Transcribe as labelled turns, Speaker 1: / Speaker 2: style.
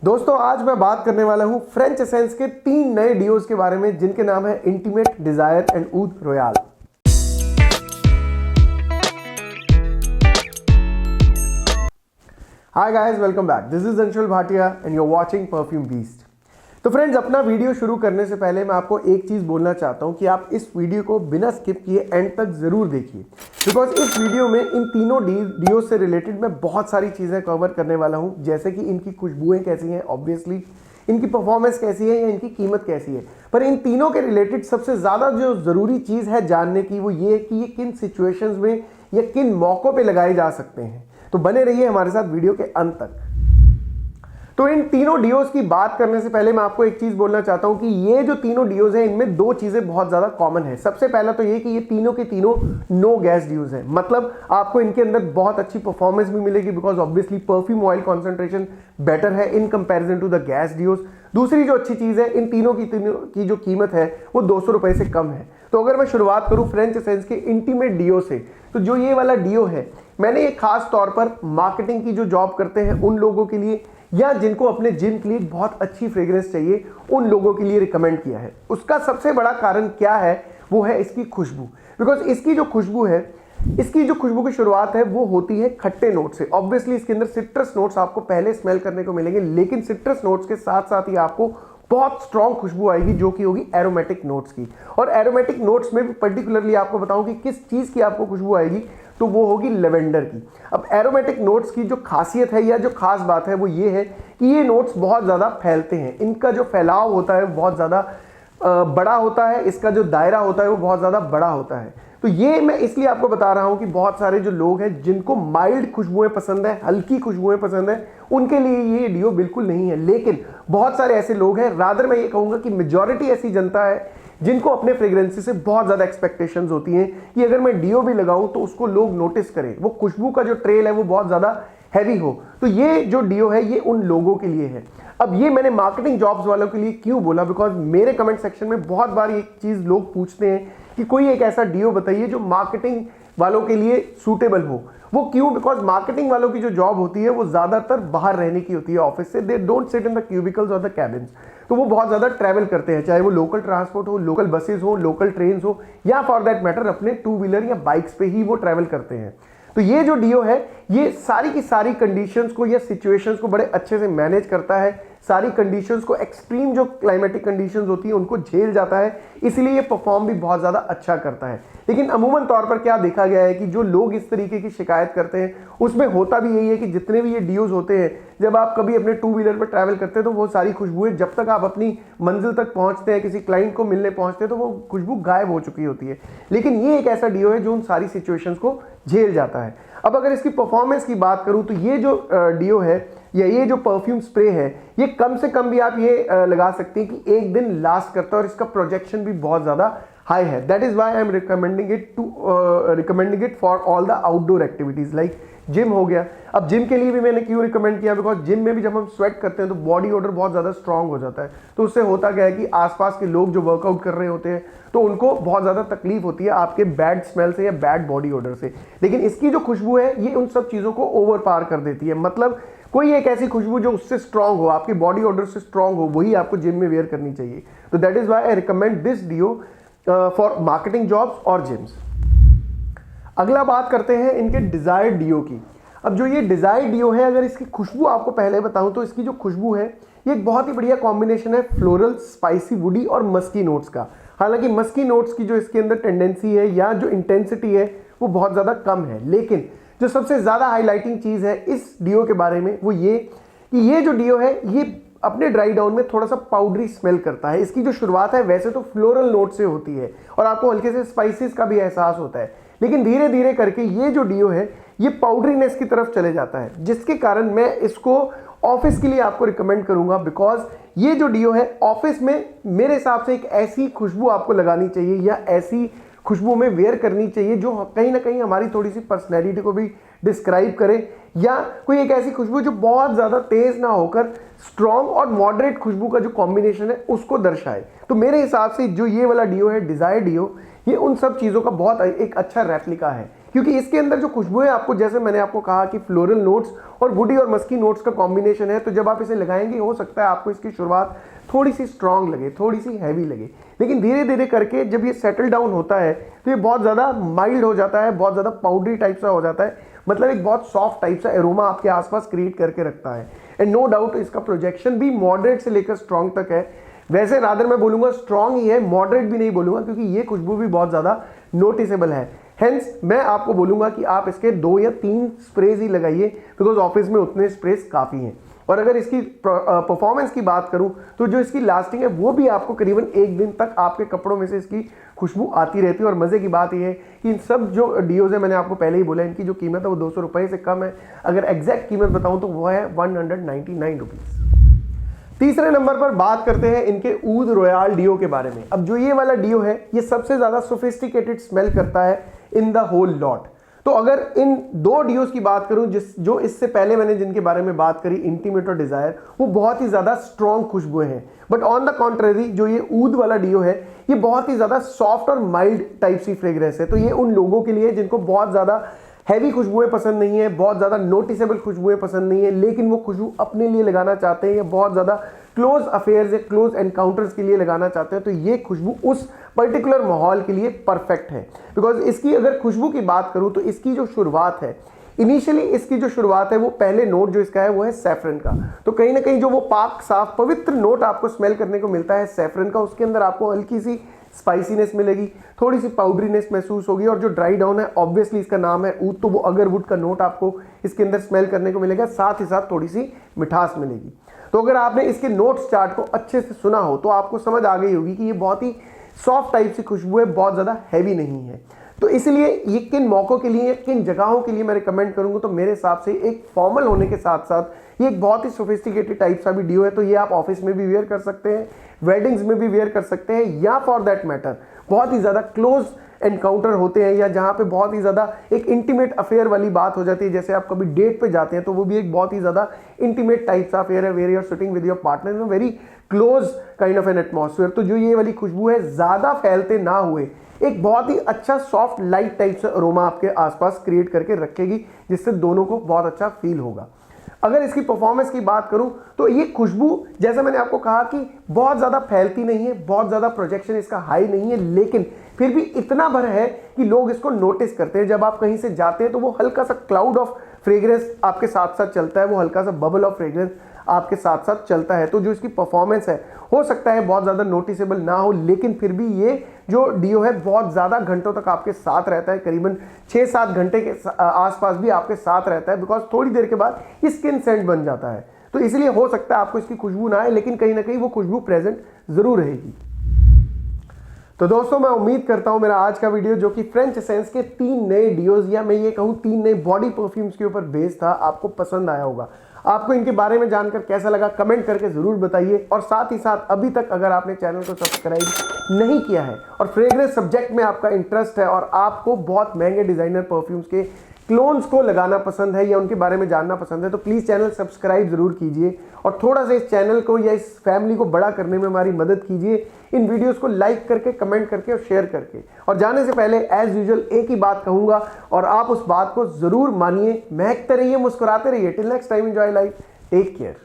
Speaker 1: दोस्तों आज मैं बात करने वाला हूं फ्रेंच एसेंस के 3 नए डियोज के बारे में जिनके नाम है intimate, desire and oud royal. Hi guys, welcome back. This is Anshul Bhatia and you are watching Perfume Beast. तो फ्रेंड्स, अपना वीडियो शुरू करने से पहले मैं आपको एक चीज बोलना चाहता हूं कि आप इस वीडियो को बिना स्किप किए एंड तक जरूर देखिए, बिकॉज इस वीडियो में इन तीनों डियो से रिलेटेड मैं बहुत सारी चीजें कवर करने वाला हूं, जैसे कि इनकी खुशबुएं कैसी हैं, ऑब्वियसली इनकी परफॉर्मेंस कैसी है या इनकी कीमत कैसी है। पर इन तीनों के रिलेटेड सबसे ज्यादा जो जरूरी चीज है जानने की वो ये है कि ये किन सिचुएशंस में या किन मौकों पे लगाए जा सकते हैं। तो बने रहिए हमारे साथ वीडियो के अंत तक। तो इन तीनों डियोज की बात करने से पहले मैं आपको एक चीज बोलना चाहता हूं कि ये जो तीनों डियोज हैं इनमें दो चीजें बहुत ज्यादा कॉमन है। सबसे पहला तो ये कि ये तीनों के तीनों नो गैस डियोज हैं, मतलब आपको इनके अंदर बहुत अच्छी परफॉर्मेंस भी मिलेगी, because obviously perfume oil concentration better है in comparison to the gas deos. दूसरी जो अच्छी चीज है, इन तीनों की जो कीमत है वो 200 रुपए से कम है। तो अगर मैं शुरुआत करूं फ्रेंच एसेंस के इंटीमेट डियो से, तो जो ये वाला डियो है मैंने ये खास तौर पर मार्केटिंग की जो जॉब करते हैं उन लोगों के लिए या जिनको अपने जिम के लिए बहुत अच्छी फ्रेग्रेंस चाहिए उन लोगों के लिए रिकमेंड किया है। उसका सबसे बड़ा कारण क्या है, वो है इसकी खुशबू। बिकॉज इसकी जो खुशबू है, इसकी जो खुशबू की शुरुआत है वो होती है खट्टे नोट से। ऑब्वियसली इसके अंदर सिट्रस नोट्स आपको पहले स्मेल करने को मिलेंगे, लेकिन सिट्रस नोट्स के साथ साथ ही आपको बहुत स्ट्रॉन्ग खुशबू आएगी जो कि होगी एरोमेटिक नोट्स की। और एरोमेटिक नोट्स में भी पर्टिकुलरली आपको बताऊं कि किस चीज की आपको खुशबू आएगी, तो वो होगी लेवेंडर की। अब एरोमेटिक नोट्स की जो खासियत है या जो खास बात है वो ये है कि ये नोट्स बहुत ज़्यादा फैलते हैं। इनका जो फैलाव होता है वो बहुत ज़्यादा बड़ा होता है, इसका जो दायरा होता है वो बहुत ज़्यादा बड़ा होता है। तो ये मैं इसलिए आपको बता रहा हूं कि बहुत सारे जो लोग हैं जिनको माइल्ड खुशबुएं पसंद है, हल्की खुशबुएं पसंद है, उनके लिए ये डियो बिल्कुल नहीं है। लेकिन बहुत सारे ऐसे लोग हैं, रादर मैं ये कहूँगा कि मेजॉरिटी ऐसी जनता है जिनको अपने फ्रेग्रेंसेस से बहुत ज़्यादा एक्सपेक्टेशंस होती हैं कि अगर मैं डियो भी लगाऊं तो उसको लोग नोटिस करें, वो खुशबू का जो ट्रेल है वो बहुत ज़्यादा हैवी हो। तो ये जो डियो है ये उन लोगों के लिए है। अब ये मैंने मार्केटिंग जॉब्स वालों के लिए क्यों बोला, बिकॉज मेरे कमेंट सेक्शन में बहुत बार एक चीज़ लोग पूछते हैं कि कोई एक ऐसा डियो बताइए जो मार्केटिंग वालों के लिए सूटेबल हो। वो क्यों? बिकॉज मार्केटिंग वालों की जो जॉब होती है वो ज़्यादातर बाहर रहने की होती है ऑफिस से। They don't sit in the cubicles और द कैबिन्स। तो वो बहुत ज़्यादा ट्रैवल करते हैं, चाहे वो लोकल ट्रांसपोर्ट हो, लोकल बसेस हो, लोकल ट्रेन हो, या फॉर दैट मैटर अपने 2 व्हीलर या बाइक्स पे ही वो ट्रैवल करते हैं। तो ये जो डियो है ये सारी की सारी कंडीशंस को या सिचुएशंस को बड़े अच्छे से मैनेज करता है। सारी कंडीशंस को, एक्सट्रीम जो क्लाइमेटिक कंडीशंस होती है उनको झेल जाता है, इसलिए ये परफॉर्म भी बहुत ज़्यादा अच्छा करता है। लेकिन अमूमन तौर पर क्या देखा गया है कि जो लोग इस तरीके की शिकायत करते हैं उसमें होता भी यही है कि जितने भी ये डियोज होते हैं, जब आप कभी अपने 2 व्हीलर पर ट्रैवल करते हैं तो वो सारी खुशबुएं जब तक आप अपनी मंजिल तक पहुंचते हैं, किसी क्लाइंट को मिलने पहुंचते हैं, तो वो खुशबू गायब हो चुकी होती है। लेकिन ये एक ऐसा डियो है जो उन सारी सिचुएशंस को झेल जाता है। अब अगर इसकी परफॉर्मेंस की बात करूं तो ये जो डियो है या ये जो परफ्यूम स्प्रे है ये कम से कम भी आप ये लगा सकते हैं कि 1 दिन लास्ट करता है और इसका प्रोजेक्शन भी बहुत ज़्यादा हाई है। That is why I am recommending it for all the outdoor activities like gym हो गया। अब जिम के लिए भी मैंने क्यों रिकमेंड किया, बिकॉज जिम में भी जब हम स्वेट करते हैं तो बॉडी ओडर बहुत ज़्यादा स्ट्रांग हो जाता है। तो उससे होता क्या है कि आसपास के लोग जो वर्कआउट कर रहे होते हैं तो उनको बहुत ज़्यादा तकलीफ होती है आपके बैड स्मेल से या बैड बॉडी ओडर से। लेकिन इसकी जो खुशबू है ये उन सब चीज़ों को ओवर पार कर देती है। मतलब कोई एक ऐसी खुशबू जो उससे स्ट्रांग हो, आपके बॉडी ओडर से स्ट्रांग हो, वही आपको जिम में वेयर करनी चाहिए। तो that is why I recommend this deo for marketing jobs और जिम्स। अगला बात करते हैं इनके डिजायर डियो की। अब जो ये डिजायर डियो है, अगर इसकी खुशबू आपको पहले बताऊं तो इसकी जो खुशबू है ये एक बहुत ही बढ़िया कॉम्बिनेशन है फ्लोरल, स्पाइसी, वुडी और मस्की नोट्स का। हालांकि मस्की नोट्स की जो इसके अंदर टेंडेंसी है या जो इंटेंसिटी है वो बहुत ज़्यादा कम है, लेकिन जो सबसे ज़्यादा हाईलाइटिंग चीज़ है इस डियो के बारे में वो ये कि ये जो डियो है ये अपने ड्राई डाउन में थोड़ा सा पाउडरी स्मेल करता है। इसकी जो शुरुआत है वैसे तो फ्लोरल नोट से होती है और आपको हल्के से स्पाइसेस का भी एहसास होता है, लेकिन धीरे धीरे करके ये जो डियो है ये पाउडरीनेस की तरफ चले जाता है, जिसके कारण मैं इसको ऑफिस के लिए आपको रिकमेंड करूंगा। बिकॉज ये जो डियो है ऑफिस में मेरे हिसाब से एक ऐसी खुशबू आपको लगानी चाहिए या ऐसी खुशबू में वेयर करनी चाहिए जो कहीं ना कहीं हमारी थोड़ी सी पर्सनैलिटी को भी डिस्क्राइब करे, या कोई एक ऐसी खुशबू जो बहुत ज़्यादा तेज़ ना होकर स्ट्रॉन्ग और मॉडरेट खुशबू का जो कॉम्बिनेशन है उसको दर्शाए। तो मेरे हिसाब से जो ये वाला डियो है, डिजायर डियो, ये उन सब चीज़ों का बहुत एक अच्छा रेप्लिका है क्योंकि इसके अंदर जो खुशबू है आपको, जैसे मैंने आपको कहा कि फ्लोरल नोट्स और वुडी और मस्की नोट्स का कॉम्बिनेशन है, तो जब आप इसे लगाएंगे हो सकता है आपको इसकी शुरुआत थोड़ी सी स्ट्रांग लगे, थोड़ी सी हैवी लगे, लेकिन धीरे धीरे करके जब ये सेटल डाउन होता है तो ये बहुत ज़्यादा माइल्ड हो जाता है, बहुत ज़्यादा पाउडरी टाइप सा हो जाता है, मतलब एक बहुत सॉफ्ट टाइप सा एरोमा आपके आसपास क्रिएट करके रखता है। एंड नो डाउट इसका प्रोजेक्शन भी मॉडरेट से लेकर स्ट्रांग तक है। वैसे रादर मैं बोलूँगा स्ट्रांग ही है, मॉडरेट भी नहीं बोलूँगा, क्योंकि ये खुशबू भी बहुत ज़्यादा नोटिसेबल है। हेंस मैं आपको बोलूँगा कि आप इसके 2 या 3 स्प्रेज ही लगाइए, बिकॉज ऑफिस में उतने स्प्रेज काफ़ी हैं। और अगर इसकी परफॉर्मेंस की बात करूं तो जो इसकी लास्टिंग है वो भी आपको करीबन 1 दिन तक आपके कपड़ों में से इसकी खुशबू आती रहती है। और मज़े की बात यह है कि इन सब जो डियोज है, मैंने आपको पहले ही बोला, इनकी जो कीमत है वो 200 रुपये से कम है। अगर एग्जैक्ट कीमत बताऊं तो वो है 199 रुपीज़। तीसरे नंबर पर बात करते हैं इनके ऊद रॉयल डियो के बारे में। अब जो ये वाला डियो है ये सबसे ज़्यादा सोफिस्टिकेटेड स्मेल करता है इन द होल लॉट। तो अगर इन 2 डियोज की बात करूं जो इससे पहले मैंने जिनके बारे में बात करी, इंटीमेट और डिजायर, वो बहुत ही ज़्यादा स्ट्रॉन्ग खुशबुएं हैं। बट ऑन द कॉन्ट्रेरी जो ये ऊद वाला डियो है ये बहुत ही ज़्यादा सॉफ्ट और माइल्ड टाइप सी फ्रेग्रेंस है। तो ये उन लोगों के लिए जिनको बहुत ज़्यादा हैवी खुशबुएं पसंद नहीं है, बहुत ज़्यादा नोटिसेबल खुशबुएं पसंद नहीं है, लेकिन वो खुशबू अपने लिए लगाना चाहते हैं या बहुत ज़्यादा क्लोज अफेयर्स या क्लोज एनकाउंटर्स के लिए लगाना चाहते हैं, तो ये खुशबू उस पर्टिकुलर माहौल के लिए परफेक्ट है। बिकॉज इसकी अगर खुशबू की बात करूं तो इसकी जो शुरुआत है, इनिशियली इसकी जो शुरुआत है वो पहले नोट जो इसका है वो है सैफरन का। तो कहीं ना कहीं जो वो पाक साफ पवित्र नोट आपको स्मेल करने को मिलता है सैफरन का, उसके अंदर आपको हल्की सी स्पाइसीनेस मिलेगी, थोड़ी सी पाउडरीनेस महसूस होगी, और जो ड्राई डाउन है ऑब्वियसली इसका नाम है ऊद, तो वो अगरवुड का नोट आपको इसके अंदर स्मेल करने को मिलेगा, साथ ही साथ थोड़ी सी मिठास मिलेगी। तो अगर आपने इसके नोट्स चार्ट को अच्छे से सुना हो तो आपको समझ आ गई होगी कि ये बहुत ही सॉफ्ट टाइप सी खुशबू है, बहुत ज़्यादा हैवी नहीं है। तो इसलिए ये किन मौक़ों के लिए, किन जगहों के लिए मैं रिकमेंड करूंगा, तो मेरे हिसाब से एक फॉर्मल होने के साथ साथ ये एक बहुत ही सोफिस्टिकेटेड टाइप सा भी डियो है। तो ये आप ऑफिस में भी वेयर कर सकते हैं, वेडिंग्स में भी वेयर कर सकते हैं, या फॉर दैट मैटर बहुत ही ज़्यादा क्लोज एनकाउंटर होते हैं या जहाँ पे बहुत ही ज़्यादा एक इंटीमेट अफेयर वाली बात हो जाती है, जैसे आप कभी डेट पे जाते हैं तो वो भी एक बहुत ही ज़्यादा इंटीमेट टाइप सा अफेयर है, where you are sitting with your partner in a very close kind of an atmosphere. तो जो ये वाली खुशबू है ज़्यादा फैलते ना हुए एक बहुत ही अच्छा सॉफ्ट लाइट टाइप से अरोमा आपके आसपास क्रिएट करके रखेगी, जिससे दोनों को बहुत अच्छा फील होगा। अगर इसकी परफॉर्मेंस की बात करूं तो ये खुशबू, जैसा मैंने आपको कहा कि बहुत ज़्यादा फैलती नहीं है, बहुत ज़्यादा प्रोजेक्शन इसका हाई नहीं है, लेकिन फिर भी इतना भर है कि लोग इसको नोटिस करते हैं। जब आप कहीं से जाते हैं तो वो हल्का सा क्लाउड ऑफ फ्रेग्रेंस आपके साथ साथ चलता है, वो हल्का सा बबल ऑफ फ्रेग्रेंस आपके साथ साथ चलता है। तो जो इसकी परफॉर्मेंस है हो सकता है बहुत ज़्यादा नोटिसेबल ना हो, लेकिन फिर भी ये जो डियो है बहुत ज़्यादा घंटों तक आपके साथ रहता है, करीबन 6-7 घंटे के आसपास भी आपके साथ रहता है, बिकॉज थोड़ी देर के बाद ये स्किन सेंट बन जाता है। तो इसलिए हो सकता है आपको इसकी खुशबू ना आए, लेकिन कहीं ना कहीं वो खुशबू प्रेजेंट ज़रूर रहेगी। तो दोस्तों मैं उम्मीद करता हूं मेरा आज का वीडियो, जो कि फ्रेंच एसेंस के 3 नए डियोज या मैं ये कहूं 3 नए बॉडी परफ्यूम्स के ऊपर बेस्ड था, आपको पसंद आया होगा। आपको इनके बारे में जानकर कैसा लगा कमेंट करके ज़रूर बताइए। और साथ ही साथ अभी तक अगर आपने चैनल को सब्सक्राइब नहीं किया है और फ्रेग्रेंस सब्जेक्ट में आपका इंटरेस्ट है और आपको बहुत महंगे डिज़ाइनर परफ्यूम्स के क्लोन्स को लगाना पसंद है या उनके बारे में जानना पसंद है, तो प्लीज़ चैनल सब्सक्राइब ज़रूर कीजिए और थोड़ा सा इस चैनल को या इस फैमिली को बड़ा करने में हमारी मदद कीजिए, इन वीडियोस को लाइक करके, कमेंट करके और शेयर करके। और जाने से पहले एज यूजुअल एक ही बात कहूँगा और आप उस बात को ज़रूर मानिए, महकते रहिए, मुस्कुराते रहिए। Till next time, enjoy life, take care.